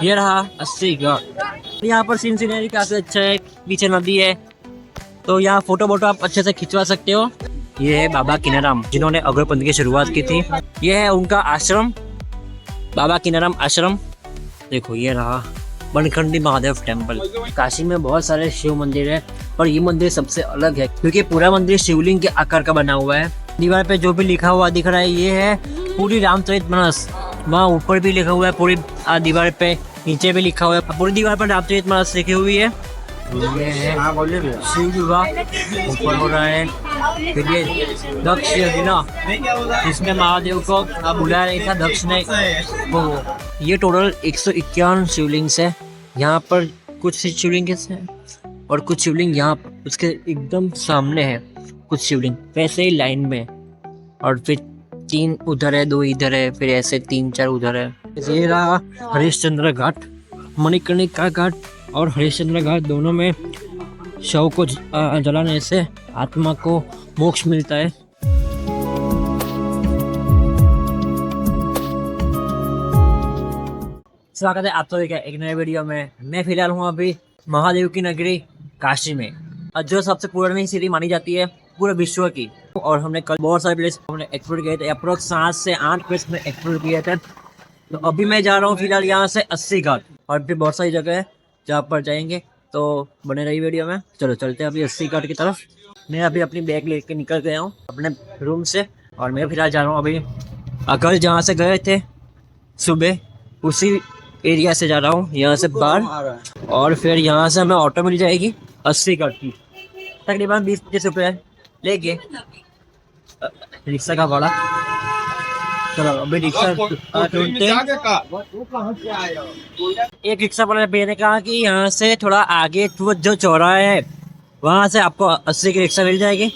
ये रहा 80 घाट। यहाँ पर सीन सीनरी काफी अच्छा है, पीछे नदी है तो यहाँ फोटो वोटो आप अच्छे से खिंचवा सकते हो। ये है बाबा किनाराम जिन्होंने अगरपंथी की शुरुआत की थी। ये है उनका आश्रम, बाबा किनाराम आश्रम। देखो ये रहा बनखंडी महादेव टेम्पल। काशी में बहुत सारे शिव मंदिर है पर ये मंदिर सबसे अलग है क्योंकि पूरा मंदिर शिवलिंग के आकार का बना हुआ है। दीवार पे जो भी लिखा हुआ दिख रहा है ये है पूरी रामचरितमानस। वहाँ ऊपर भी लिखा हुआ है पूरी दीवार पे, नीचे भी लिखा हुआ है, पूरी दीवार पर रामचरितमानस लिखी हुई है। ये है शिव विवाह ऊपर हो रहा है। फिर ये दक्ष यज्ञ जिसमें महादेव को बुलाया गया था, दक्ष ने वो। ये टोटल 151 शिवलिंग्स है। यहाँ पर कुछ शिवलिंग है और कुछ शिवलिंग यहाँ पर उसके एकदम सामने है। कुछ शिवलिंग वैसे ही लाइन में, और फिर 3 उधर है, 2 इधर है, फिर ऐसे 3-4 उधर है। ये रहा हरिश्चंद्र घाट, मणिकर्णिका घाट और हरिश्चंद्र घाट। दोनों में शव को जलाने से आत्मा को मोक्ष मिलता है। स्वागत है आप सभी का एक नए वीडियो में। मैं फिलहाल हूँ अभी महादेव की नगरी काशी में, जो सबसे पुरानी सिटी मानी जाती है पूरे विश्व की। और हमने कल बहुत सारे प्लेस हमने एक्सप्लोर किए थे, अप्रोक्स 7 से 8 प्लेस में एक्सप्लोर किए थे। तो अभी मैं जा रहा हूँ फिलहाल यहाँ से 80 घाट, और भी बहुत सारी जगह है जहाँ पर जाएंगे, तो बने रही वीडियो में। चलो चलते हैं अभी 80 घाट की तरफ। मैं अभी अपनी बैग लेके निकल गया हूँ अपने रूम से, और मैं फिलहाल जा रहा हूँ अभी कल जहाँ से गए थे सुबह उसी एरिया से जा रहा हूँ, यहाँ से बाहर। और फिर यहाँ से हमें ऑटो मिल जाएगी 80 घाट की, तकरीबन 20-25 रुपये लेके रिक्शा का भाड़ा। चलो अभी रिक्शा ढूंढते हैं। एक रिक्शा वाले भैया ने कहा कि यहाँ से थोड़ा आगे जो चौराहा है वहाँ से आपको 80 की रिक्शा मिल जाएगी,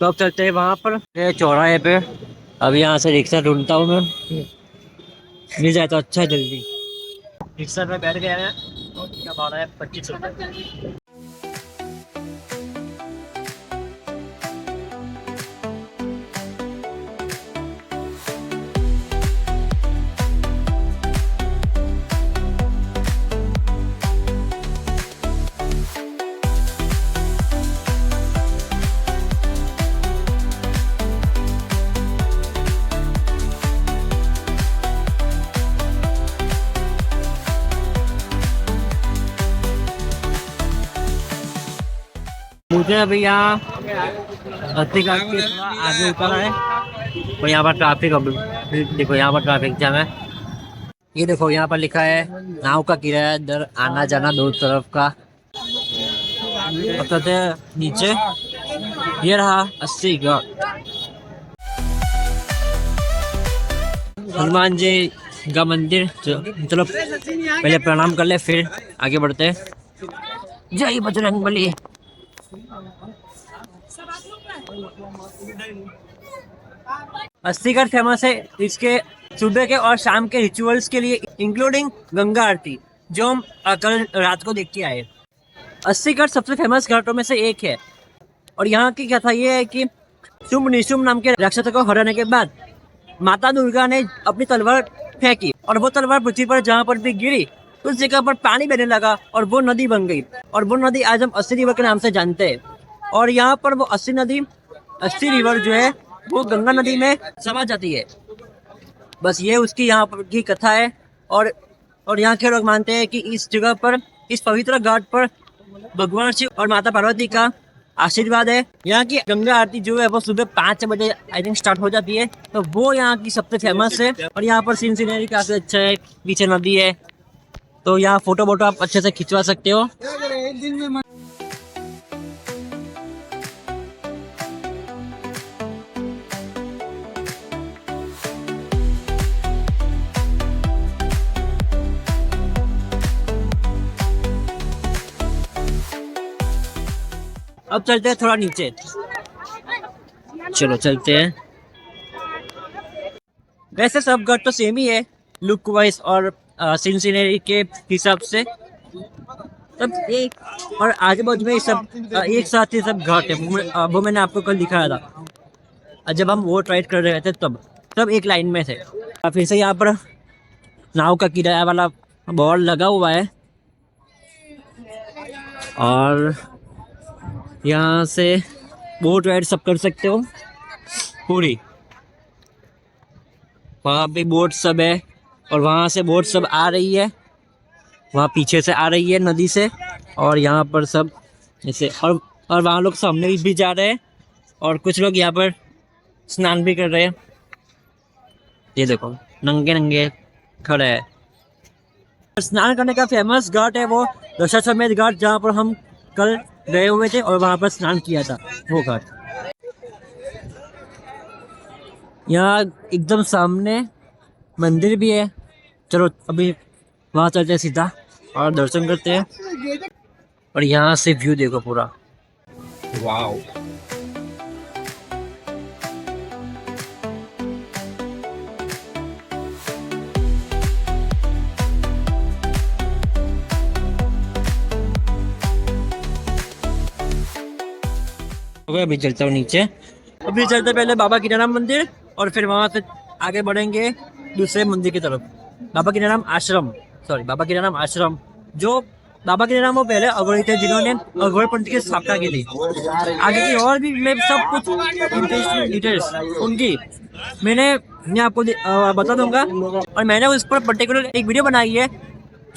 तो अब चलते हैं वहाँ पर चौराहे पे। अभी यहाँ से रिक्शा ढूंढता हूँ मैं, मिल जाए तो अच्छा है। जल्दी रिक्शा पे बैठ गया है, क्या भाड़ा है 25 रुपये। मुझे अभी यहाँ 80 घाट के थोड़ा आगे उतरा है और यहाँ पर ट्रैफिक, अभी देखो यहाँ पर ट्रैफिक जाम है। ये देखो यहाँ पर लिखा है नाव का किराया दर आना जाना 2 तरफ का। बताते हैं नीचे। ये रहा 80 घाट। हनुमान जी का मंदिर, चलो पहले प्रणाम कर ले फिर आगे बढ़ते हैं। जय बजरंगबली। 80 घाट फेमस है इसके सुबह के और शाम के रिचुअल्स के लिए, इंक्लूडिंग गंगा आरती जो हम कल रात को देख के आए। 80 घाट सबसे फेमस घाटों में से एक है, और यहाँ की कथा ये है कि शुंभ निशुंभ नाम के राक्षस को हराने के बाद माता दुर्गा ने अपनी तलवार फेंकी, और वो तलवार पृथ्वी पर जहाँ पर भी गिरी उस जगह पर पानी बहने लगा और वो नदी बन गई, और वो नदी आज हम 80 रिवर के नाम से जानते हैं। और यहाँ पर वो 80 रिवर जो है वो गंगा नदी में समा जाती है। बस ये उसकी यहाँ पर की कथा है। और यहाँ के लोग मानते हैं कि इस जगह पर, इस पवित्र घाट पर भगवान शिव और माता पार्वती का आशीर्वाद है। यहाँ की गंगा आरती जो है वो सुबह 5 बजे आई थिंक स्टार्ट हो जाती है, तो वो यहाँ की सबसे फेमस है। और यहाँ पर सीन सीनरी काफी अच्छा है, पीछे नदी है, तो यहाँ फोटो वोटो आप अच्छे से खिंचवा सकते हो। अब चलते हैं थोड़ा नीचे, चलो चलते हैं। वैसे सब घाट तो सेम ही है लुक वाइज और सीन सीनरी के हिसाब से, सब एक और आजू बाजू में सब एक साथ ही सब घाट है। वो मैंने आपको कल दिखाया था जब हम वो राइड कर रहे थे, तब सब एक लाइन में थे। फिर से यहाँ पर नाव का किराया वाला बोर्ड लगा हुआ है और यहाँ से बोट राइड सब कर सकते हो पूरी। वहाँ पे बोट सब है और वहाँ से बोट सब आ रही है, वहाँ पीछे से आ रही है नदी से, और यहाँ पर सब जैसे और वहाँ लोग सामने भी जा रहे हैं और कुछ लोग यहाँ पर स्नान भी कर रहे हैं। ये देखो नंगे नंगे खड़े हैं। स्नान करने का फेमस घाट है वो दशाश्वमेध घाट, जहाँ पर हम कल गए हुए थे और वहाँ पर स्नान किया था, वो घाट। यहाँ एकदम सामने मंदिर भी है। चलो अभी वहाँ चलते हैं सीधा और दर्शन करते हैं। और यहाँ से व्यू देखो पूरा, वाव। अभी चलता हूँ नीचे। अभी चलते पहले बाबा कीनाराम मंदिर और फिर वहाँ से आगे बढ़ेंगे दूसरे मंदिर की तरफ, बाबा कीनाराम आश्रम। बाबा कीनाराम आश्रम, जो बाबा कीनाराम वो पहले अघोरी थे जिन्होंने अघोर पंथ की स्थापना की थी। आगे की और भी मैं सब कुछ इंटरेस्टिंग डिटेल्स उनकी मैं आपको बता दूंगा। और मैंने उस पर पर्टिकुलर एक वीडियो बनाई है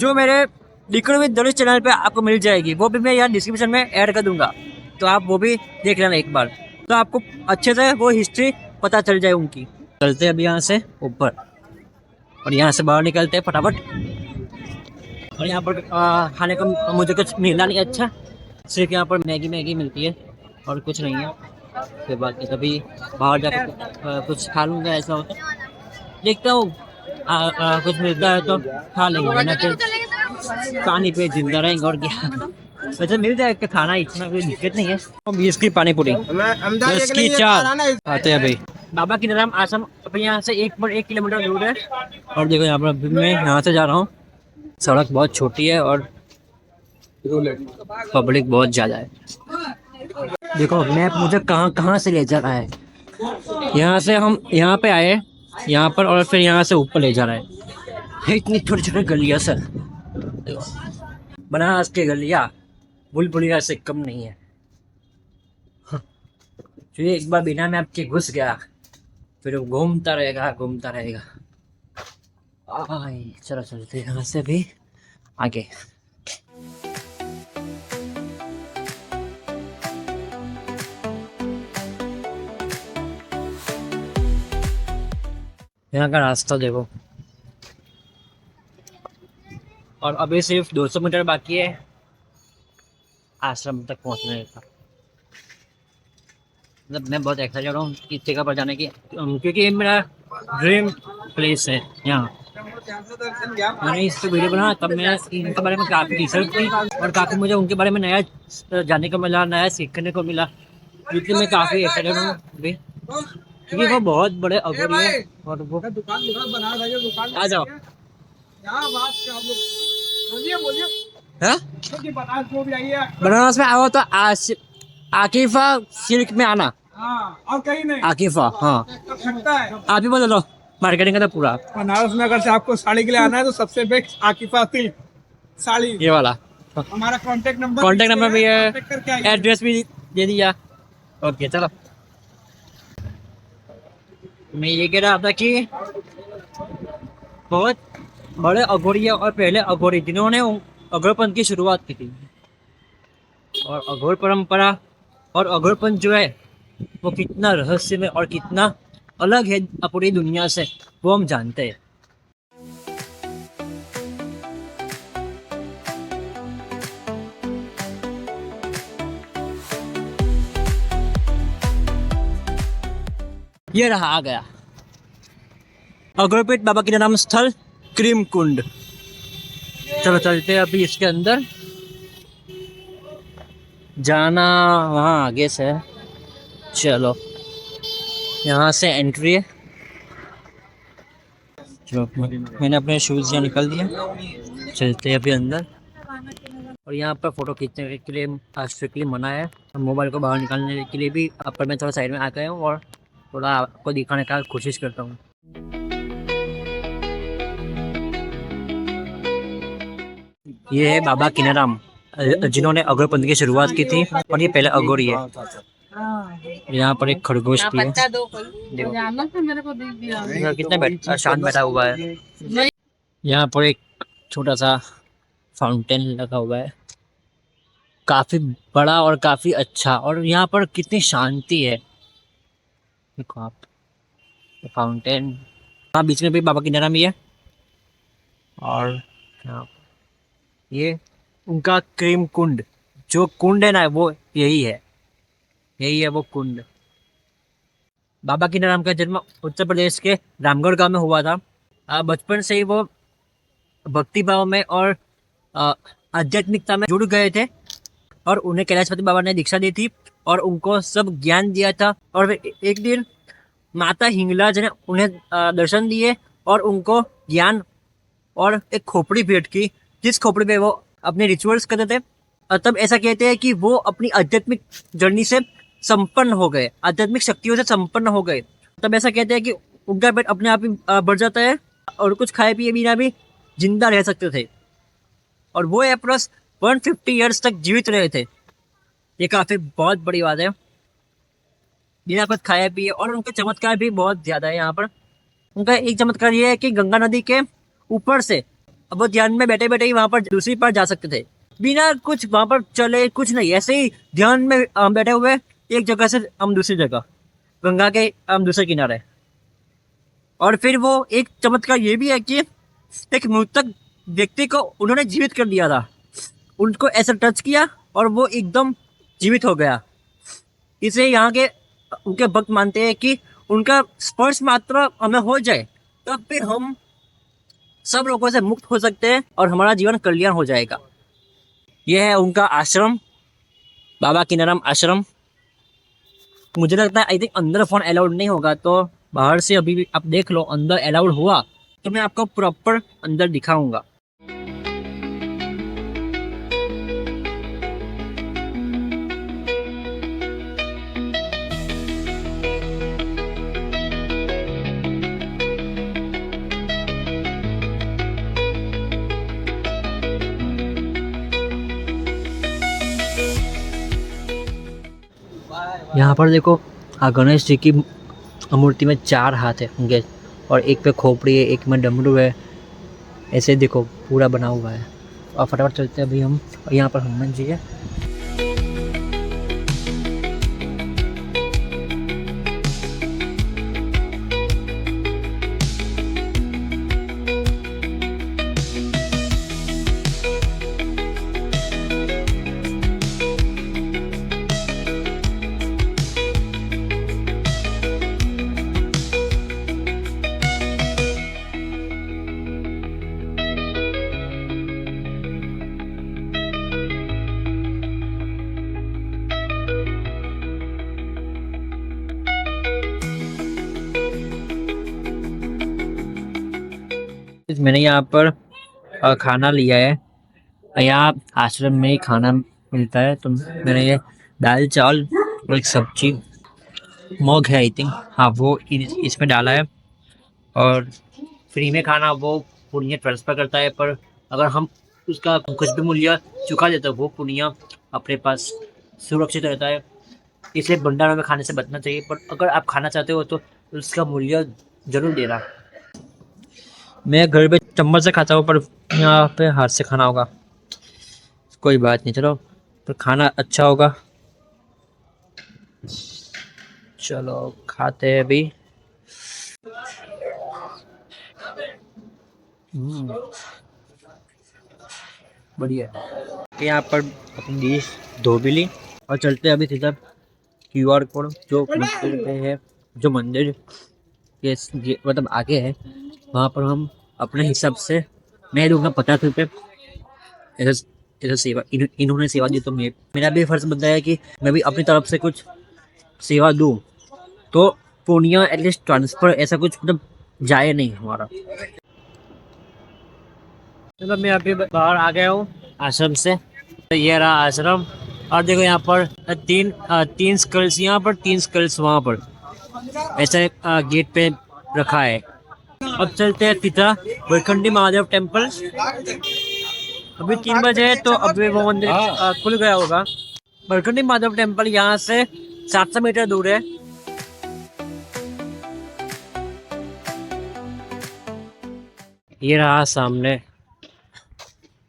जो मेरे डिकोड विद धनुष चैनल पे आपको मिल जाएगी, वो भी मैं यहाँ डिस्क्रिप्शन में ऐड कर दूंगा, तो आप वो भी देख लेना एक बार, तो आपको अच्छे से वो हिस्ट्री पता चल जाए उनकी। चलते अभी यहाँ से ऊपर और यहाँ से बाहर निकलते हैं फटाफट। और यहाँ पर खाने का मुझे कुछ मिला नहीं अच्छा, सिर्फ यहाँ पर मैगी मिलती है और कुछ नहीं है। फिर बाकी कभी बाहर जाकर कुछ खा लूँगा, ऐसा होता है। देखता हूँ कुछ मिलता है तो खा लेंगे, वरना फिर पानी पे जिंदा रहेंगे और क्या। वैसे मिल जाएगा खाना, इतना कोई दिक्कत नहीं है। 20 की पानी पूरी, 10 की 4 आते हैं भाई। बाबा कीनाराम आश्रम अपने यहाँ से 1 किलोमीटर दूर है। और देखो यहाँ पर मैं यहाँ से जा रहा हूँ, सड़क बहुत छोटी है और पब्लिक बहुत ज़्यादा है। देखो मैप मुझे कहाँ से ले जा रहा है। यहाँ से हम यहाँ पे आए, यहाँ पर, और फिर यहाँ से ऊपर ले जा रहा है। इतनी छोटी छोटी गलियाँ सर, बनारस की गलियाँ बुलबुलिया से कम नहीं है। जो एक बार बिना मैप के घुस गया फिर वो घूमता रहेगा। चलो चलते यहाँ से भी आगे। यहाँ का रास्ता देखो, और अभी सिर्फ 200 मीटर बाकी है आश्रम तक पहुँचने का। मतलब मैं बहुत एक्साइटेड हूँ इस जगह पर जाने की, क्योंकि ये मेरा ड्रीम प्लेस है यहाँ। मैंने इस पर वीडियो बनाया तब मैं इनके बारे में काफ़ी रिसर्च की और काफ़ी मुझे उनके बारे में नया जानने को मिला, नया सीखने को मिला, इसलिए मैं काफ़ी एक्साइटेड हूँ अभी, क्योंकि वो बहुत बड़े अघोरी है। और वो दुकान आ जाओ बनारस में आओ तो आकिफा सिल्क में आना। और कहीं नहीं आकिफा, हाँ लगता है। आप ही बोलो, मार्केटिंग का तो पूरा। बनारस में अगर से आपको साड़ी के लिए आना है तो सबसे बेस्ट आकिफा सिल्क साड़ी, ये वाला हमारा कांटेक्ट नंबर भी है, एड्रेस भी दे दिया। ओके चलो, मैं ये कह रहा था कि बहुत बड़े अघोरी है और पहले अघोरी जिन्होंने अघोरपंथ की शुरुआत की थी। और अघोर परंपरा और अघोरपंथ जो है वो कितना रहस्यमय और कितना अलग है पूरी दुनिया से, वो हम जानते हैं। ये रहा, आ गया अघोरपीठ बाबा कीनाराम स्थल क्रीम कुंड। चलो चलते हैं अभी इसके अंदर, जाना वहाँ आगे से है। चलो यहाँ से एंट्री है। चलो मैंने अपने शूज़ यहाँ निकाल दिया, चलते हैं अभी अंदर। और यहाँ पर फ़ोटो खींचने के लिए स्ट्रिक्टली मना है, मोबाइल को बाहर निकालने के लिए भी पर मैं थोड़ा साइड में आ गया हूँ और थोड़ा आपको दिखाने का कोशिश करता हूँ। ये है बाबा किनाराम, जिन्होंने अगरपंथी की शुरुआत की थी और ये पहले अघोरी है। यहाँ पर एक खरगोश भी है, देखो यहाँ कितना शांत बैठा हुआ है। यहाँ पर एक छोटा सा फाउंटेन लगा हुआ है, काफी बड़ा और काफी अच्छा, और यहाँ पर कितनी शांति है। देखो आप फाउंटेन, हाँ बीच में भी बाबा किनाराम भी है। और यहाँ ये उनका क्रीम कुंड, जो कुंड है ना वो यही है वो कुंड। बाबा किनाराम का जन्म उत्तर प्रदेश के रामगढ़ गांव में हुआ था। बचपन से ही वो भक्ति भाव में और आध्यात्मिकता में जुड़ गए थे, और उन्हें कैलाशपति बाबा ने दीक्षा दी थी और उनको सब ज्ञान दिया था। और वे एक दिन माता हिंगलाज ने उन्हें दर्शन दिए और उनको ज्ञान और एक खोपड़ी भेंट की, जिस खोपड़ी पे वो अपने रिचुअल्स करते थे। तब ऐसा कहते हैं कि वो अपनी आध्यात्मिक जर्नी से संपन्न हो गए, आध्यात्मिक शक्तियों से संपन्न हो गए। तब ऐसा कहते हैं कि उनका पेट अपने आप ही बढ़ जाता है और कुछ खाए पिए बिना भी जिंदा रह सकते थे, और वो अप्रॉक्स 150 ईयर्स तक जीवित रहे थे। ये काफ़ी बहुत बड़ी बात है, बिना कुछ खाए पिए। और उनके चमत्कार भी बहुत ज़्यादा है यहाँ पर। उनका एक चमत्कार ये है कि गंगा नदी के ऊपर से अब वो ध्यान में बैठे बैठे ही वहाँ पर दूसरी पार जा सकते थे, बिना कुछ वहाँ पर चले, कुछ नहीं, ऐसे ही ध्यान में बैठे हुए एक जगह से हम दूसरी जगह, गंगा के दूसरे किनारे। और फिर वो एक चमत्कार ये भी है कि एक मृतक व्यक्ति को उन्होंने जीवित कर दिया था, उनको ऐसा टच किया और वो एकदम जीवित हो गया। इसे यहाँ के उनके भक्त मानते हैं कि उनका स्पर्श मात्र हमें हो जाए तब फिर हम सब लोगों से मुक्त हो सकते हैं और हमारा जीवन कल्याण हो जाएगा। यह है उनका आश्रम, बाबा किनाराम आश्रम। मुझे लगता है आई थिंक अंदर फोन अलाउड नहीं होगा, तो बाहर से अभी भी आप देख लो। अंदर अलाउड हुआ तो मैं आपको प्रॉपर अंदर दिखाऊंगा। यहाँ पर देखो, गणेश जी की मूर्ति में 4 हाथ है होंगे, और एक पे खोपड़ी है, एक में डमरू है। ऐसे देखो पूरा बना हुआ है। और फटाफट चलते हैं अभी हम। और यहाँ पर हनुमान जी है। मैंने यहाँ पर खाना लिया है। यहाँ आश्रम में ही खाना मिलता है, तो मैंने ये दाल चावल और एक सब्जी, मग है आई थिंक, हाँ वो इसमें डाला है। और फ्री में खाना वो पुण्य ट्रांसफ़र करता है, पर अगर हम उसका कुछ भी मूल्य चुका देते हैं वो पुण्य अपने पास सुरक्षित रहता है। इसलिए भंडारों में खाने से बचना चाहिए, पर अगर आप खाना चाहते हो तो उसका मूल्य ज़रूर देना। मैं घर पे चम्मच से खाता हूँ, पर यहाँ पे हाथ से खाना होगा। कोई बात नहीं, चलो पर खाना अच्छा होगा। चलो खाते हैं अभी। बढ़िया। यहाँ पर अपनी डिश धो भी ली और चलते हैं अभी सीधा QR कोड जो मंदिर पे है, जो मंदिर ये मतलब आगे है, वहाँ पर हम अपने हिसाब से, मैं दूंगा 50 रुपये। ऐसा सेवा इन्होंने सेवा दी तो मेरा भी फर्ज बनता है कि मैं भी अपनी तरफ से कुछ सेवा दूँ, तो पुण्य एटलीस्ट ट्रांसफ़र ऐसा कुछ मतलब जाए नहीं हमारा। चलो मैं अभी बाहर आ गया हूँ आश्रम से। ये रहा आश्रम, और देखो यहाँ पर तीन स्कल्स, यहाँ पर 3 स्कल्स वहाँ पर ऐसा गेट पे रखा है। अब चलते हैं सीधा वैकुंठी महादेव टेम्पल। अभी 3 बजे है तो अभी वो मंदिर खुल गया होगा। बरकंडी महादेव टेम्पल यहाँ से 700 मीटर दूर है। ये रहा सामने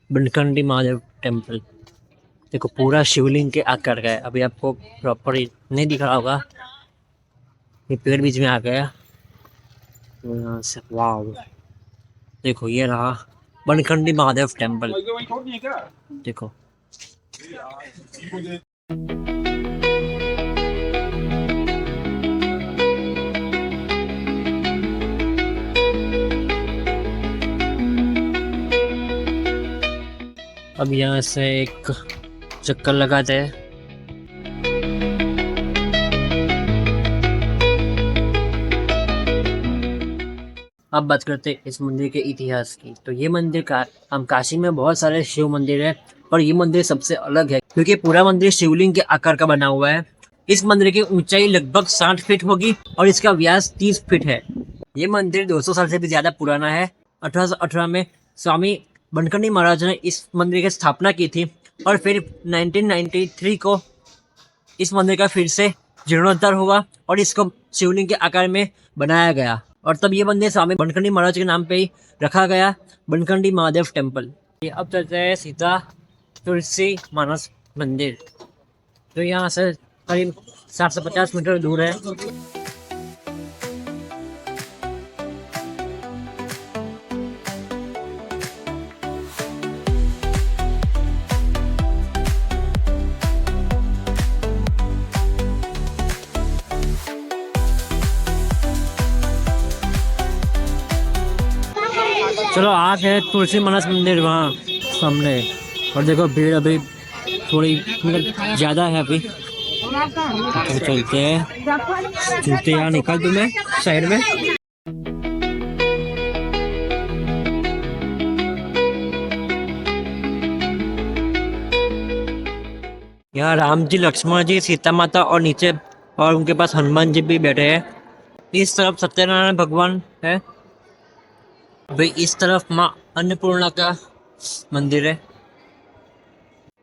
बनखंडी महादेव टेम्पल। देखो पूरा शिवलिंग के आकार का है। अभी आपको प्रॉपर नहीं दिख रहा होगा, ये पेड़ बीच में आ गया तो यहाँ से वाह। देखो ये रहा बनखंडी महादेव टेम्पल। देखो अब यहाँ से एक चक्कर लगाते हैं। अब बात करते हैं इस मंदिर के इतिहास की। तो ये मंदिर का हम काशी में बहुत सारे शिव मंदिर है, पर ये मंदिर सबसे अलग है क्योंकि पूरा मंदिर शिवलिंग के आकार का बना हुआ है। इस मंदिर की ऊंचाई लगभग 60 फीट होगी और इसका व्यास 30 फीट है। ये मंदिर 200 साल से भी ज्यादा पुराना है। 1818 में स्वामी बनखंडी महाराज ने इस मंदिर की स्थापना की थी और फिर 1993 को इस मंदिर का फिर से जीर्णोद्धार हुआ और इसको शिवलिंग के आकार में बनाया गया और तब ये मंदिर स्वामी बनखंडी महाराज के नाम पे ही रखा गया, बनखंडी महादेव टेम्पल। अब चलते हैं सीधा तुलसी मानस मंदिर, जो यहाँ से करीब 60 से 50 मीटर दूर है। चलो आ गए तुलसी मानस मंदिर वहाँ सामने। और देखो भीड़ अभी थोड़ी मतलब ज़्यादा है अभी, तो चलते यहाँ निकल तुम्हें साइड में। यहाँ राम जी, लक्ष्मण जी, सीता माता और नीचे और उनके पास हनुमान जी भी बैठे हैं। इस तरफ सत्यनारायण भगवान है, भाई इस तरफ माँ अन्नपूर्णा का मंदिर है।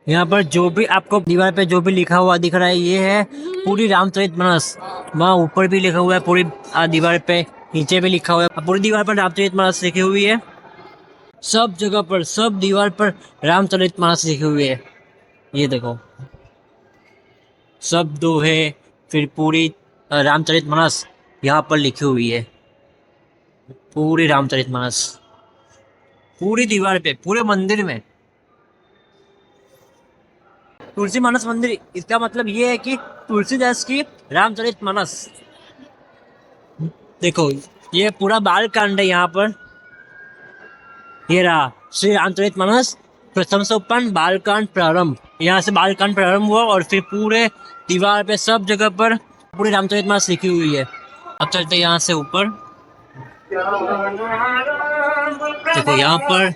यहाँ पर जो भी आपको दीवार पे जो भी लिखा हुआ दिख रहा है ये है पूरी रामचरितमानस। वहाँ ऊपर भी लिखा हुआ है पूरी दीवार पे, नीचे भी लिखा हुआ है, पूरी दीवार पर रामचरितमानस लिखी हुई है। सब जगह पर, सब दीवार पर रामचरितमानस लिखी हुई है। ये देखो सब दोहे, फिर पूरी रामचरितमानस यहाँ पर लिखी हुई है। पूरी रामचरितमानस पूरी दीवार पे, पूरे मंदिर में। तुलसी मानस मंदिर, इसका मतलब ये है कि तुलसीदास की रामचरितमानस। देखो ये पूरा बाल कांड है यहाँ पर। ये रहा श्री रामचरितमानस प्रथम सोपान बालकांड प्रारंभ। यहाँ से बालकांड प्रारंभ हुआ और फिर पूरे दीवार पे सब जगह पर पूरी रामचरितमानस लिखी हुई है। अब चलते यहाँ से ऊपर। देखो यहाँ पर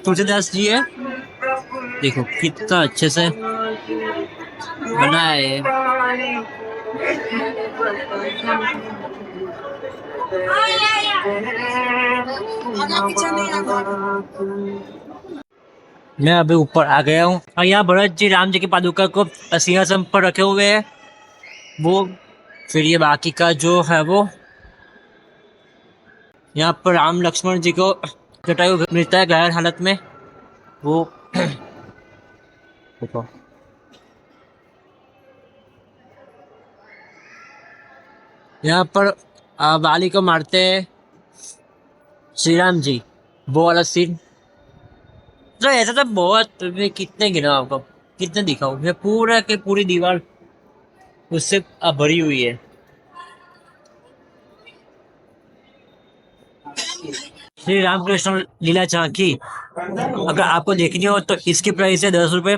तुलसीदास जी है, देखो कितना अच्छे से बनाया है। मैं अभी ऊपर आ गया हूँ और यहाँ भरत जी राम जी की पादुका को सिंहासन पर रखे हुए हैं वो। फिर ये बाकी का जो है वो यहाँ पर राम लक्ष्मण जी को जटायु मिलता है घायल हालत में वो। देखो यहाँ पर वाली को मारते हैं श्री राम जी, वो वाला सीन। तो ऐसा तो बहुत, कितने गिना आपको, कितने दिखाऊं। ये पूरा के पूरी दीवार उससे भरी हुई है। श्री रामकृष्ण लीला झांकी अगर आपको देखनी हो तो इसकी प्राइस है 10 रुपये।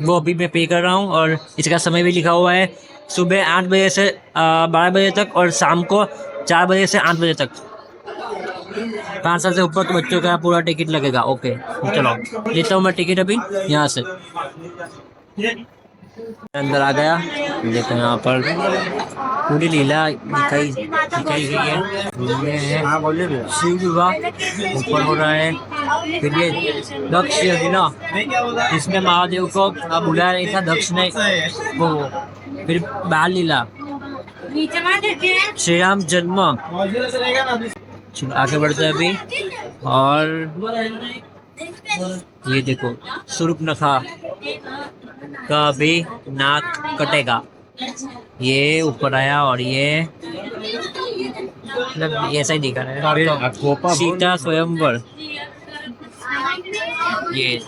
वो अभी मैं पे कर रहा हूँ और इसका समय भी लिखा हुआ है, सुबह 8 बजे से 12 बजे तक और शाम को 4 बजे से 8 बजे तक। 5 साल से ऊपर तो बच्चों का पूरा टिकट लगेगा। ओके चलो लेता हूँ मैं टिकट अभी यहाँ से। अंदर आ गया। देखो यहाँ पर पूरी लीला दिखाई गई है। शिव विवाह ऊपर हो रहा है। फिर ये दक्ष यज्ञ जिसमें महादेव को बुलाया नहीं था, दक्ष ने वो। फिर बाल लीला, श्री राम जन्म। चलो आगे बढ़ते हैं अभी। और ये देखो सूर्पनखा का अभी नाक कटेगा, ये ऊपर आया और ये मतलब ऐसा ही दिखा रहा है। फिर सीता स्वयंवर, ये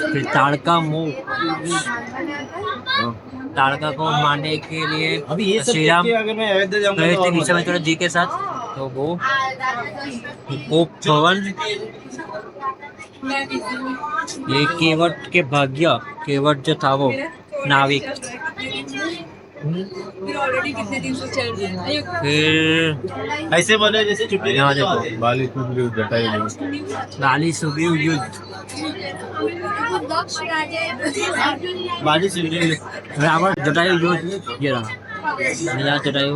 फिर ताड़का मुंह, ताड़का को मारने के लिए श्री राम गए थे विश्वामित्र जी के साथ, तो वो भवन। ये केवट के भाग्य, केवट जो था वो नाविक। फिर ऐसे बोले जैसे छुट्टी यहाँ देखो बाली सुग्रीव युद्ध, बाजी सिगरेट रावण जटायु युद्ध, ये रहा यहाँ जटायु।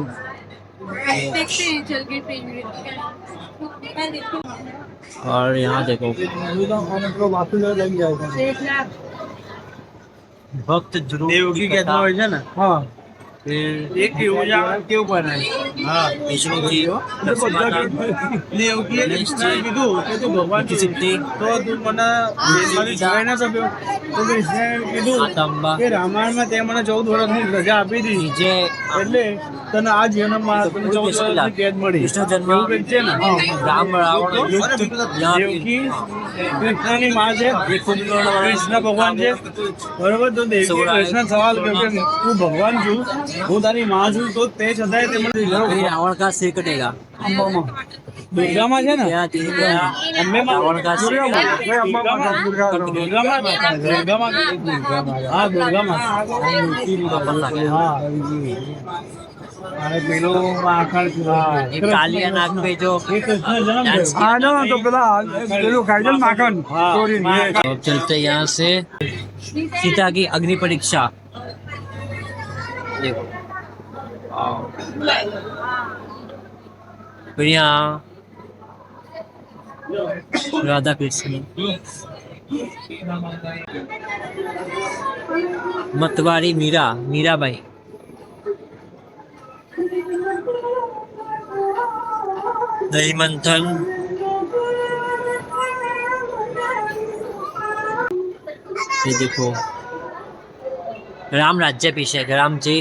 और यहाँ देखो भक्त ध्रुव देव की कहता है ना। हाँ फिर एक की ऊर्जा के ऊपर है। हाँ विष्णु जी, देव की कीधું तो भगवान की सिद्धि तो તું મને જોઈ ના શક્યો તો કૃષ્ણએ કીધું आतंबा કે રામાયણમાં તે મને 14 વર્ષની રજા આપી હતી, नीचे એટલે તને આ જીવનમાં તને 14 વર્ષની કેદ મળી। विष्णु जन्म, એવું કંઈક છે ને। राम रावण युद्ध, यहाँ દેવકી કૃષ્ણની માં છે, કૃષ્ણ ભગવાન છે, બરોબર। તો દેવકી કૃષ્ણ સવાલ કર્યો કે તું ભગવાન છું, હું તારી માં છું, તો તે છતાંય તે મને फिर रावण का सिर कटेगा। દુર્ગામાં છે ને, यहाँ रावण का सिर હા દુર્ગામાં પેલો ये कालिया नाग पे जो डांस किया। हाँ ना तो पेला पेलो काजल माखन चोरी नहीं तो अब चलते यहाँ से सीता की अग्नि परीक्षा देखो। फिर यहाँ राधा कृष्ण, मतवारी मीरा, मीराबाई, दही मंथन, ये देखो राम राज्याभिषेक, राम जी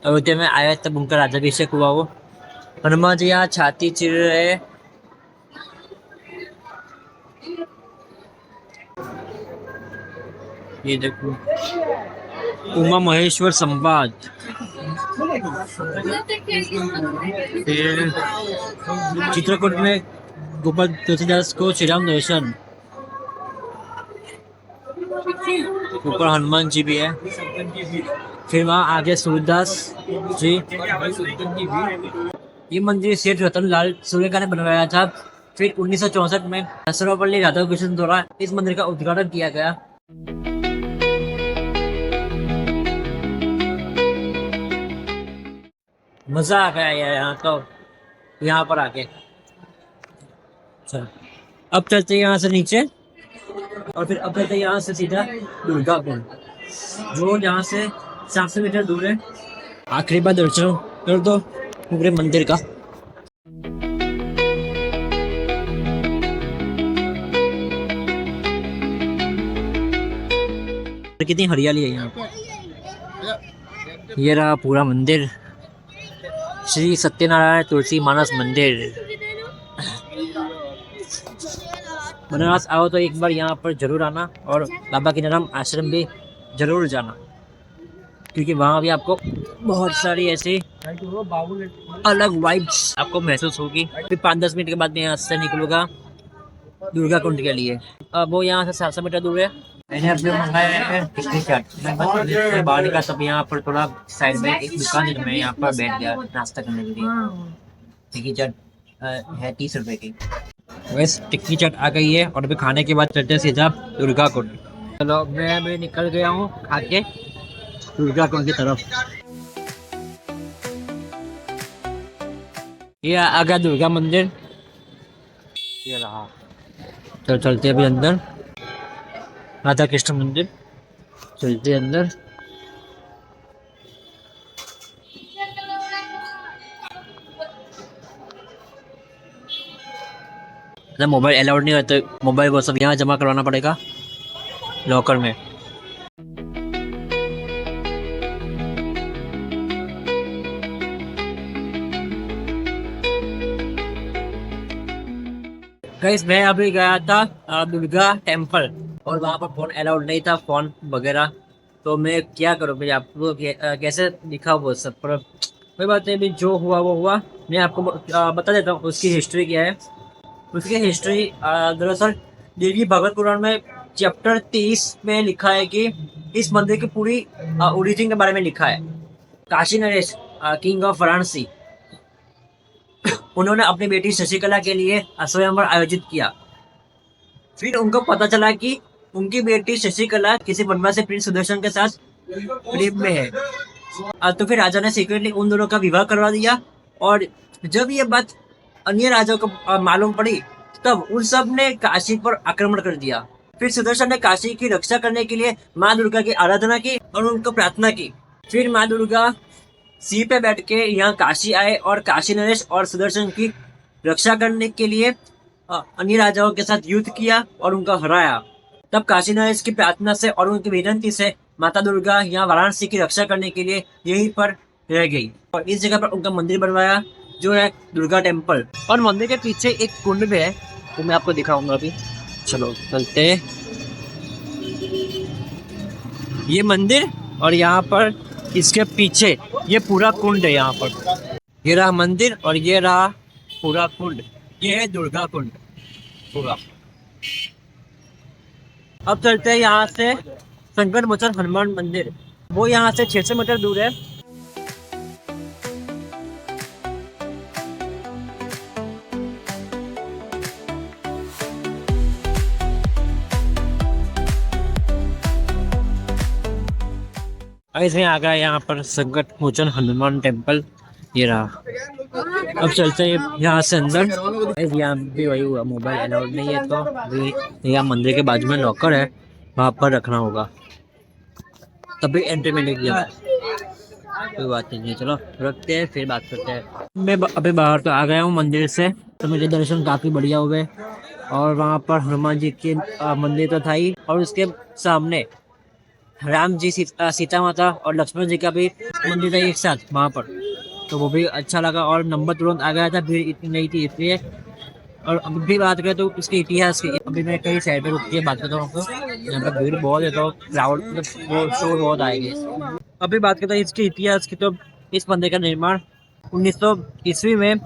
अयोध्या में आया तब उनका राज्याभिषेक हुआ। वो हनुमान जी यहाँ छाती चिर रहे। ये देखो उमा महेश्वर संवाद। फिर चित्रकूट में गोपाल तुलसीदास को श्री राम दर्शन, ऊपर हनुमान जी भी है। फिर वहाँ आगे सूरदास जी। ये मंदिर सेठ रतनलाल सूर्यका ने बनवाया था। फिर 1964 में सर्वपल्ली राधाकृष्ण द्वारा इस मंदिर का उद्घाटन किया गया। मजा आ गया यार यहाँ तो, यहाँ पर आके। चलो अब चलते हैं यहाँ से नीचे, और फिर अब चलते हैं यहाँ से सीधा दुर्गा कुंड, जो यहाँ से 700 मीटर दूर है। आखिरी बार दर्शन कर दो पूरे मंदिर का। कितनी हरियाली है यहाँ पर। ये रहा पूरा मंदिर, श्री सत्यनारायण तुलसी मानस मंदिर। बनारस आओ तो एक बार यहाँ पर जरूर आना, और बाबा कीनाराम आश्रम भी जरूर जाना, क्योंकि वहाँ भी आपको बहुत सारी ऐसी अलग वाइब्स आपको महसूस होगी। फिर 5-10 मिनट के बाद मैं यहाँ से निकलूँगा दुर्गा कुंड के लिए। अब वो यहाँ से 700 मीटर दूर है। मैंने अपने मंगाया है टिक्की चाट। मैं बस से बाहर निकला तब यहाँ पर थोड़ा साइड में एक दुकान है, मैं यहाँ पर बैठ गया नाश्ता करने के लिए। टिक्की चाट है 30 रुपए की। बस टिक्की चाट आ गई है, और अभी खाने के बाद चलते सीधा दुर्गा कुंड। चलो मैं अभी निकल गया हूँ खा के दुर्गा कुंड की तरफ। ये आ गया दुर्गा मंदिर। ये रहा। तो चलते अभी अंदर, राधा कृष्ण मंदिर, चलते अंदर। मोबाइल अलाउड नहीं रहते, मोबाइल वो सब यहाँ जमा करवाना पड़ेगा लॉकर में। गाइस मैं अभी गया था दुर्गा टेम्पल, और वहाँ पर फोन अलाउड नहीं था, फोन वगैरह। तो मैं क्या करूँ भाई, आपको कैसे दिखाऊँ वो सब, पर कोई बात नहीं, अभी जो हुआ वो हुआ। मैं आपको बता देता हूँ उसकी हिस्ट्री क्या है। उसकी हिस्ट्री दरअसल देवी भगवत पुराण में चैप्टर 30 में लिखा है कि इस मंदिर की पूरी ओरिजिन के बारे में लिखा है। काशी नरेश किंग ऑफ वाराणसी, उन्होंने अपनी बेटी शशिकला के लिए स्वयंवर आयोजित किया। फिर उनको पता चला कि उनकी बेटी शशिकला किसी वनवासी प्रिंस सुदर्शन के साथ प्रेम में है। तो फिर राजा ने सीक्रेटली उन दोनों का विवाह करवा दिया। और जब ये बात अन्य राजाओं को मालूम पड़ी, तब उन सब ने काशी पर आक्रमण कर दिया। फिर सुदर्शन ने काशी की रक्षा करने के लिए माँ दुर्गा की आराधना की और उनको प्रार्थना की। फिर माँ दुर्गा सिंह पे बैठ के यहाँ काशी आए और काशी नरेश और सुदर्शन की रक्षा करने के लिए अन्य राजाओं के साथ युद्ध किया और उनका हराया। तब काशी नरेश की प्रार्थना से और उनकी विनती से माता दुर्गा यहाँ वाराणसी की रक्षा करने के लिए यहीं पर रह गई, और इस जगह पर उनका मंदिर बनवाया जो है दुर्गा टेम्पल। और मंदिर के पीछे एक कुंड भी है, वो मैं आपको दिखाऊंगा अभी। चलो चलते। ये मंदिर और यहाँ पर इसके पीछे ये पूरा कुंड है। यहाँ पर ये रहा मंदिर और ये रहा पूरा कुंड, ये है दुर्गा कुंड पूरा। अब चलते हैं यहाँ से संकट मोचन हनुमान मंदिर, वो यहाँ से 600 मीटर दूर है। ऐसे आ गया यहाँ पर संकट मोचन हनुमान टेम्पल, ये रहा। अब चलते हैं यहाँ से अंदर। यहाँ भी वही हुआ, मोबाइल अलाउड नहीं है, तो अभी यहाँ मंदिर के बाजू में लॉकर है, वहाँ पर रखना होगा, तभी एंट्री में नहीं दिया। कोई बात नहीं, चलो रखते हैं, फिर बात करते हैं। मैं अभी बाहर तो आ गया हूँ मंदिर से, तो मेरे दर्शन काफ़ी बढ़िया हुए। और वहाँ पर हनुमान जी के मंदिर तो था ही, और उसके सामने राम जी, सीता माता और लक्ष्मण जी का भी मंदिर था एक साथ वहाँ पर, तो वो भी अच्छा लगा। और नंबर तुरंत आ गया था, भीड़ इतनी नहीं थी इसलिए। और अभी भी बात करें तो इसके इतिहास की, अभी मैं कहीं साइड पे रुक के बात करता हूँ आपको। यहाँ पर भीड़ बहुत है तो क्राउड मतलब वो शोर बहुत आएगी। अभी बात करते हैं इसके इतिहास की, तो इस मंदिर का निर्माण 1900 ईस्वी में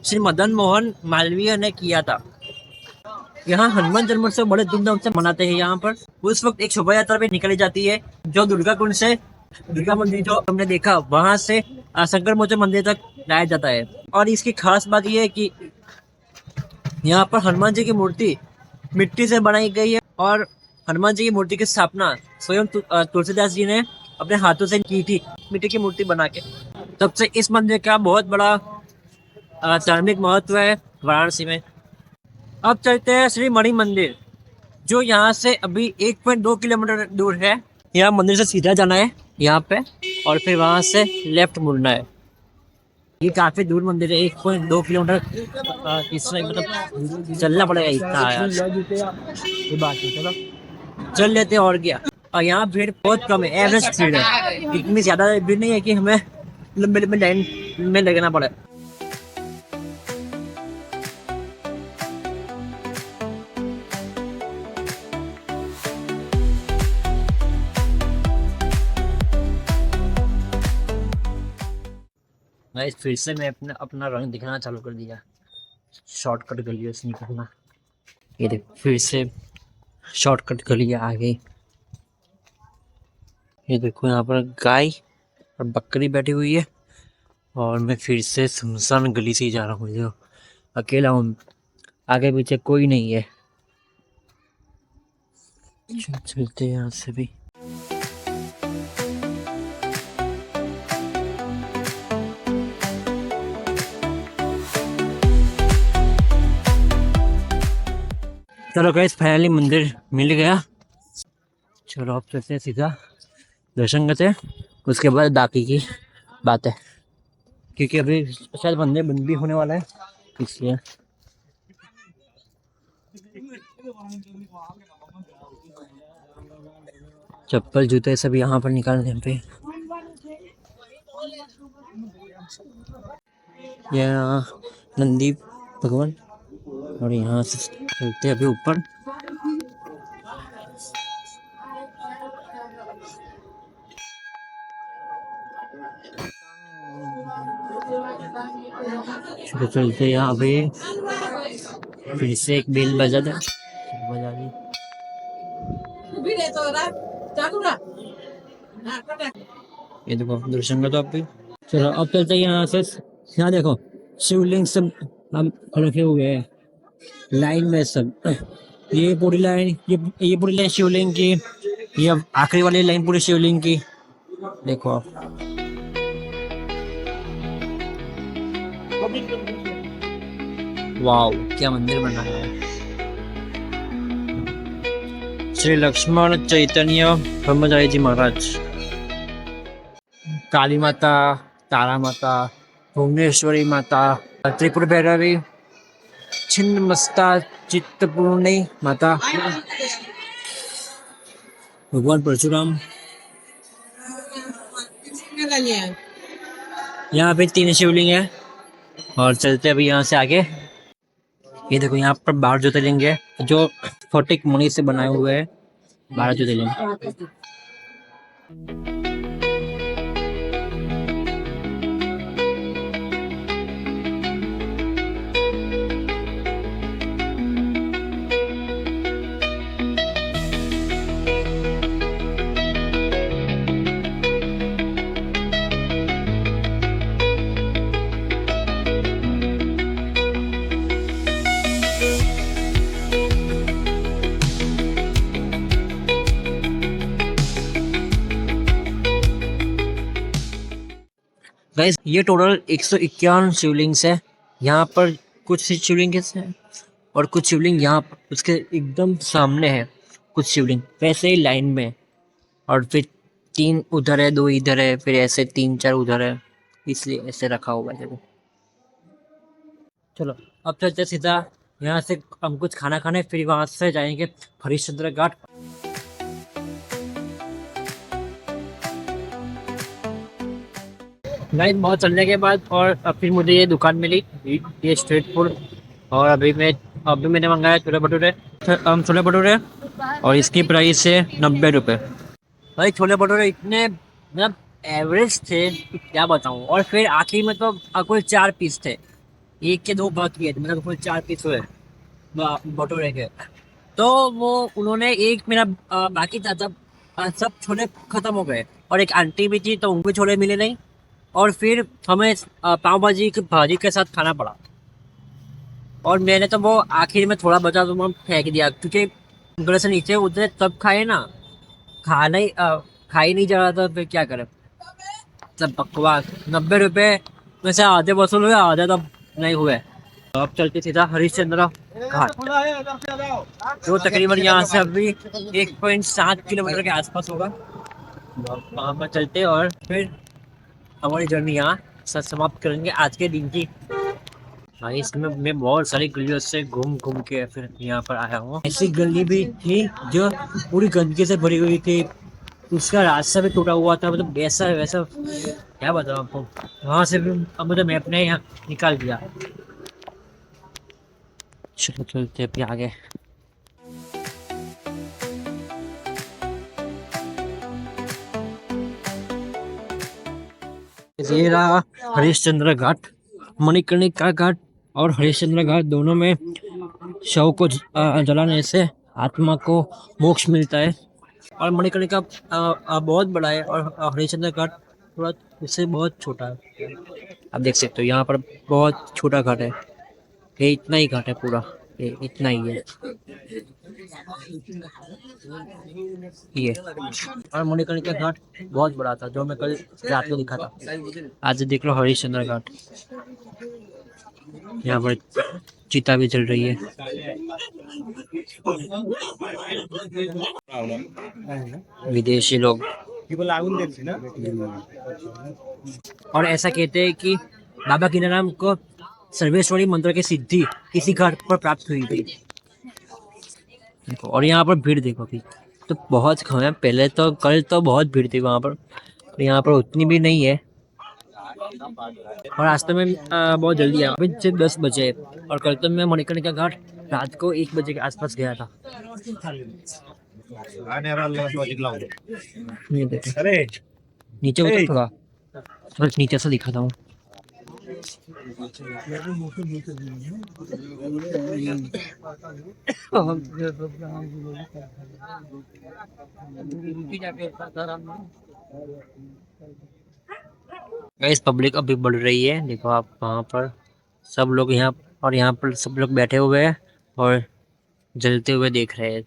श्री मदन मोहन मालवीय ने किया था। यहाँ हनुमान जन्मोत्सव बड़े धूमधाम से मनाते हैं। यहाँ पर उस वक्त एक शोभा यात्रा भी निकाली जाती है, जो दुर्गा कुंड से दुर्गा मंदिर जो हमने देखा वहाँ से संकट मोचन मंदिर तक लाया जाता है। और इसकी खास बात यह है कि यहाँ पर हनुमान जी की मूर्ति मिट्टी से बनाई गई है, और हनुमान जी की मूर्ति की स्थापना स्वयं तुलसीदास जी ने अपने हाथों से की थी, मिट्टी की मूर्ति बना के। तब से इस मंदिर का बहुत बड़ा धार्मिक महत्व है वाराणसी में। अब चलते हैं श्री मणि मंदिर, जो यहाँ से अभी 1.2 किलोमीटर दूर है। यहाँ मंदिर से सीधा जाना है यहाँ पे, और फिर वहाँ से लेफ्ट मुड़ना है। ये काफी दूर मंदिर है, 1.2 किलोमीटर इसमें मतलब चलना पड़ेगा इतना यार। ये बात है, चलो चल लेते हैं और क्या। और यहाँ भीड़ बहुत कम है, एवरेज भीड़ है, इतनी ज्यादा भीड़ नहीं है कि हमें लंबे लंबे लाइन में लगना पड़े। फिर से मैं अपना रंग दिखाना चालू कर दिया, शॉर्टकट गली से निकलना। ये देखो फिर से शॉर्टकट गली आ गई। ये देखो यहाँ पर गाय और बकरी बैठी हुई है, और मैं फिर से सुनसान गली से ही जा रहा हूँ। जो अकेला हूँ, आगे पीछे कोई नहीं है। चलते यहाँ से भी। चलो गाइस फाइनली मंदिर मिल गया। चलो अब चलते हैं सीधा दर्शन करते हैं, उसके बाद बाकी की बात है, क्योंकि अभी शायद मंदिर बंद भी होने वाला है इसलिए। चप्पल जूते सब यहाँ पर निकालने पे। यहाँ नंदी भगवान, और यहाँ से चलते अभी ऊपर। चलो चलते यहाँ पे, फिर से एक बेल बजा दे, बजा दी। ये देखो दर्शन का तो आप भी। चलो अब चलते हैं यहाँ से। यहाँ देखो शिवलिंग सब हम रखे हुए हैं लाइन में सब। ये पूरी लाइन, ये पूरी लाइन शिवलिंग की, ये आखिरी वाली लाइन पूरी शिवलिंग की। देखो आप, वाओ क्या मंदिर बना है। श्री लक्ष्मण चैतन्य ब्रह्मचारी जी महाराज, काली माता, तारा माता, भुवनेश्वरी माता, त्रिपुर भैरवी, छिन्नमस्ता चित्तपूर्णी माता, भगवान परशुराम। यहाँ पे 3 शिवलिंग है। और चलते अभी यहाँ से आगे। ये देखो यहाँ पर 12 ज्योतिर्लिंग है जो स्फटिक मणि से बनाए हुए हैं। 12 ज्योतिर्लिंग। गाइस ये टोटल 151 शिवलिंग्स है। यहाँ पर कुछ शिवलिंग है और कुछ शिवलिंग यहाँ पर उसके एकदम सामने है, कुछ शिवलिंग वैसे ही लाइन में, और फिर 3 उधर है, 2 इधर है, फिर ऐसे 3-4 उधर है, इसलिए ऐसे रखा हुआ है देखो। चलो अब चलते सीधा यहाँ से हम कुछ खाना खाने, फिर वहाँ से जाएंगे हरिश्चंद्र घाट। गाइस बहुत चलने के बाद और फिर मुझे ये दुकान मिली, ये स्ट्रीट फूड। और अभी मैंने मंगाया छोले भटूरे, छोले भटूरे, और इसकी प्राइस है 90 रुपये। भाई छोले भटूरे इतने मतलब एवरेज थे कि क्या बताऊँ। और फिर आखिर में तो कुल 4 पीस थे, 1 के 2 बात किए थे, मतलब कुल 4 पीस हुए भटूरे के। तो वो उन्होंने एक मेरा बाकी था, तब सब छोले खत्म हो गए। और एक आंटी भी थी तो उनको छोले मिले नहीं, और फिर हमें पाव भाजी की भाजी के साथ खाना पड़ा। और मैंने तो वो आखिर में थोड़ा बचा तो मैं फेंक दिया, क्योंकि गले से नीचे उतरे तब खाए ना, खा ही नहीं जा रहा था, फिर क्या करें। सब बकवास। 90 रुपये में से आधे वसूल हुए, आधे तो नहीं हुए। तो अब चलते सीधा हरिश्चंद्र घाट, जो तकरीबन यहाँ से अभी 1.7 किलोमीटर के आसपास होगा। वहाँ पर चलते और फिर हमारी जर्नी यहाँ समाप्त करेंगे आज के दिन की। भाई इसमें मैं बहुत सारी गलियों से घूम के फिर यहाँ पर आया हूँ। ऐसी गली भी थी जो पूरी गंदगी से भरी हुई थी, उसका रास्ता भी टूटा हुआ था, मतलब वैसा क्या बताऊँ आपको। वहाँ से भी मतलब मैप ने यहाँ निकाल दिया। चलो चलते अभी आगे। ये रहा हरिश्चंद्र घाट। मणिकर्णिका घाट और हरिश्चंद्र घाट दोनों में शव को जलाने से आत्मा को मोक्ष मिलता है। और मणिकर्णिका बहुत बड़ा है और हरिश्चंद्र घाट थोड़ा इससे बहुत छोटा है। आप देख सकते हो यहाँ पर बहुत छोटा घाट है, ये इतना ही घाट है पूरा, ये इतना ही है ये। और मणिकर्णिका घाट बहुत बड़ा था, जो मैं कल रात को दिखा था। आज देख लो हरिश्चंद्र घाट। यहाँ पर चिता भी चल रही है। विदेशी लोग। और ऐसा कहते हैं कि बाबा कीनाराम को सर्वेश्वरी मंत्र की सिद्धि किसी घाट पर प्राप्त हुई थी। देखो, और यहाँ पर भीड़ देखो अभी तो बहुत कम है। पहले तो कल तो बहुत भीड़ थी वहाँ पर, यहाँ पर उतनी भी नहीं है। और रास्ते में बहुत जल्दी आया, अभी सिर्फ 10 बजे और कल तो मैं मणिकर्णिका घाट रात को 1 बजे के आसपास गया था। ये देखो, नीचे उतर थोड़ा, नीचे से दिखाता हूँ। गाइस पब्लिक अभी बढ़ रही है, देखो आप वहाँ पर सब लोग यहाँ, और यहाँ पर सब लोग बैठे हुए हैं और जलते हुए देख रहे हैं।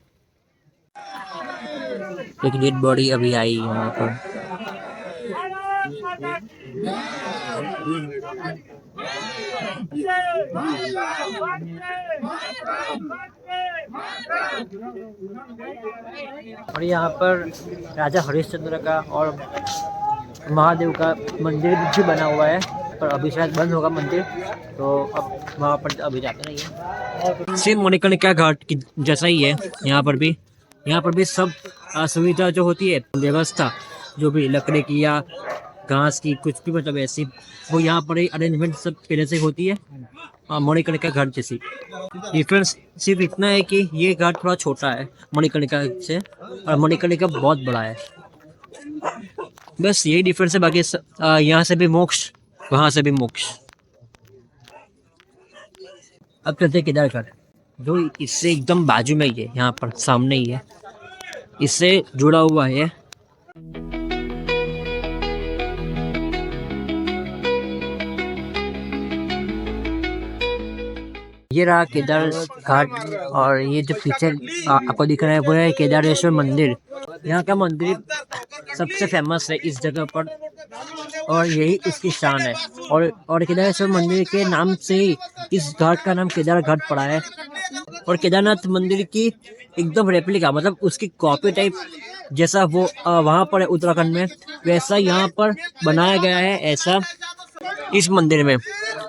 एक डेड बॉडी अभी आई यहाँ पर। और यहाँ पर राजा हरिश्चंद्र का और महादेव का मंदिर भी बना हुआ है, पर अभी शायद बंद होगा मंदिर, तो अब वहाँ पर अभी जाते नहीं है। सेम मणिकर्णिका घाट की जैसा ही है यहाँ पर भी सब सुविधा जो होती है, व्यवस्था जो भी लकड़ी की या घास की कुछ भी मतलब ऐसी, वो यहाँ पर अरेंजमेंट सब पहले से होती है मणिकर्णिका घाट जैसी। डिफरेंस सिर्फ इतना है कि ये घाट थोड़ा छोटा है मणिकर्णिका से, और मणिकर्णिका बहुत बड़ा है। बस यही डिफरेंस है, बाकी यहाँ से भी मोक्ष, वहाँ से भी मोक्ष। अब चलते हैं केदारगढ़, जो इससे एकदम बाजू में ही है, यहाँ पर सामने ही है, इससे जुड़ा हुआ है। ये रहा केदार घाट, और ये जो पीछे आपको दिख रहा है वो है केदारेश्वर मंदिर। यहाँ का मंदिर सबसे फेमस है इस जगह पर, और यही उसकी शान है। और केदारेश्वर मंदिर के नाम से ही इस घाट का नाम केदार घाट पड़ा है। और केदारनाथ मंदिर की एकदम रेप्लिका, मतलब उसकी कॉपी टाइप जैसा वो वहाँ पर है उत्तराखंड में, वैसा यहाँ पर बनाया गया है। ऐसा इस मंदिर में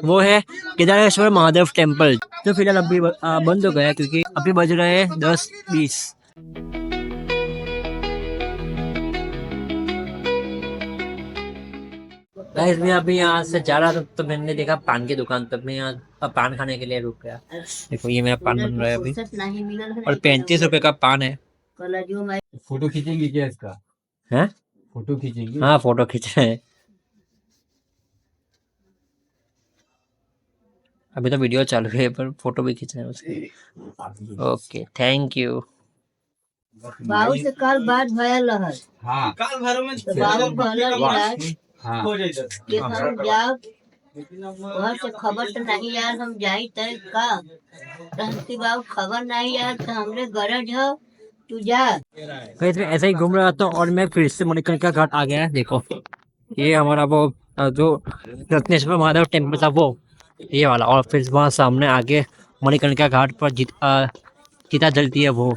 वो है केदारेश्वर महादेव टेम्पल, जो फिलहाल अभी बंद हो गया है क्योंकि अभी बज रहे हैं 10:20। गाइस मैं अभी यहाँ से जा रहा था तो मैंने देखा पान की दुकान, तब मैं यहाँ पान खाने के लिए रुक गया। देखो ये मेरा पान बन रहा है अभी, और 35 रुपए का पान है। फोटो खींचेंगे क्या इसका? हैं? फोटो खींचेंगे? हाँ फोटो खींच रहे हैं। अभी तो वीडियो चालू है पर फोटो भी खींच रहे हैं उसकी। Okay thank you. बाबू से कल बात भयल रहल, हाँ काल भरो में तो बाबू कहल इलाज हाँ कि हम जाओ, वहाँ से खबर तो नहीं यार, हम जाई तय का रहती बाबू, खबर नहीं यार तो हमरे गरज हो, तू जा। कहीं तो ऐसा ही घूम रहा था और मैं फिर से मणिकर्णिका घाट आ गया। देखो ये हमारा वो जो रत्नेश्वर महादेव टेम्पल था वो ये वाला, और फिर वहाँ सामने आगे मणिकर्णिका घाट पर चिता जलती है वो।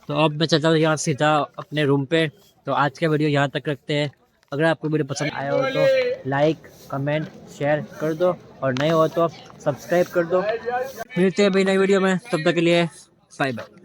तो अब मैं चलता हूँ यहाँ सीधा अपने रूम पे। तो आज का वीडियो यहाँ तक रखते हैं। अगर आपको वीडियो पसंद आया हो तो लाइक कमेंट शेयर कर दो, और नए हो तो सब्सक्राइब कर दो। मिलते हैं भाई नई वीडियो में, तब तक के लिए बाय बाय।